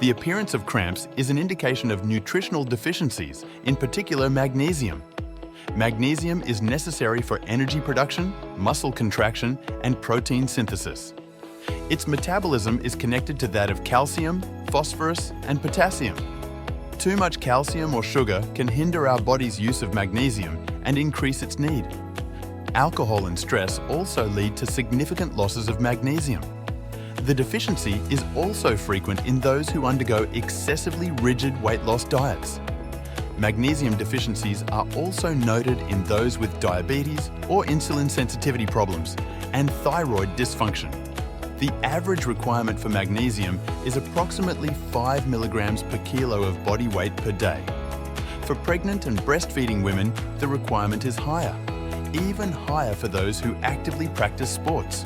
The appearance of cramps is an indication of nutritional deficiencies, in particular magnesium. Magnesium is necessary for energy production, muscle contraction, and protein synthesis. Its metabolism is connected to that of calcium, phosphorus, and potassium. Too much calcium or sugar can hinder our body's use of magnesium and increase its need. Alcohol and stress also lead to significant losses of magnesium. The deficiency is also frequent in those who undergo excessively rigid weight loss diets. Magnesium deficiencies are also noted in those with diabetes or insulin sensitivity problems and thyroid dysfunction. The average requirement for magnesium is approximately 5 milligrams per kilo of body weight per day. For pregnant and breastfeeding women, the requirement is higher, even higher for those who actively practice sports.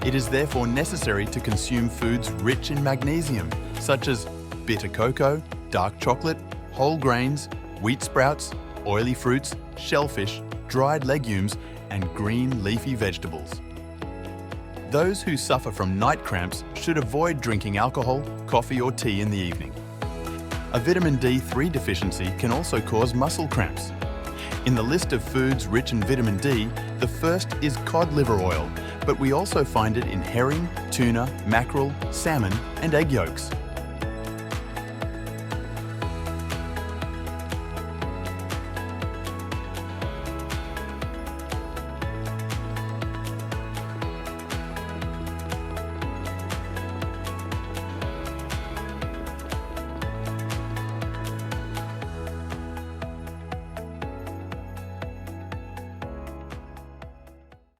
It is therefore necessary to consume foods rich in magnesium, such as bitter cocoa, dark chocolate, whole grains, wheat sprouts, oily fruits, shellfish, dried legumes, and green leafy vegetables. Those who suffer from night cramps should avoid drinking alcohol, coffee, or tea in the evening. A vitamin D3 deficiency can also cause muscle cramps. In the list of foods rich in vitamin D, the first is cod liver oil, but we also find it in herring, tuna, mackerel, salmon, and egg yolks.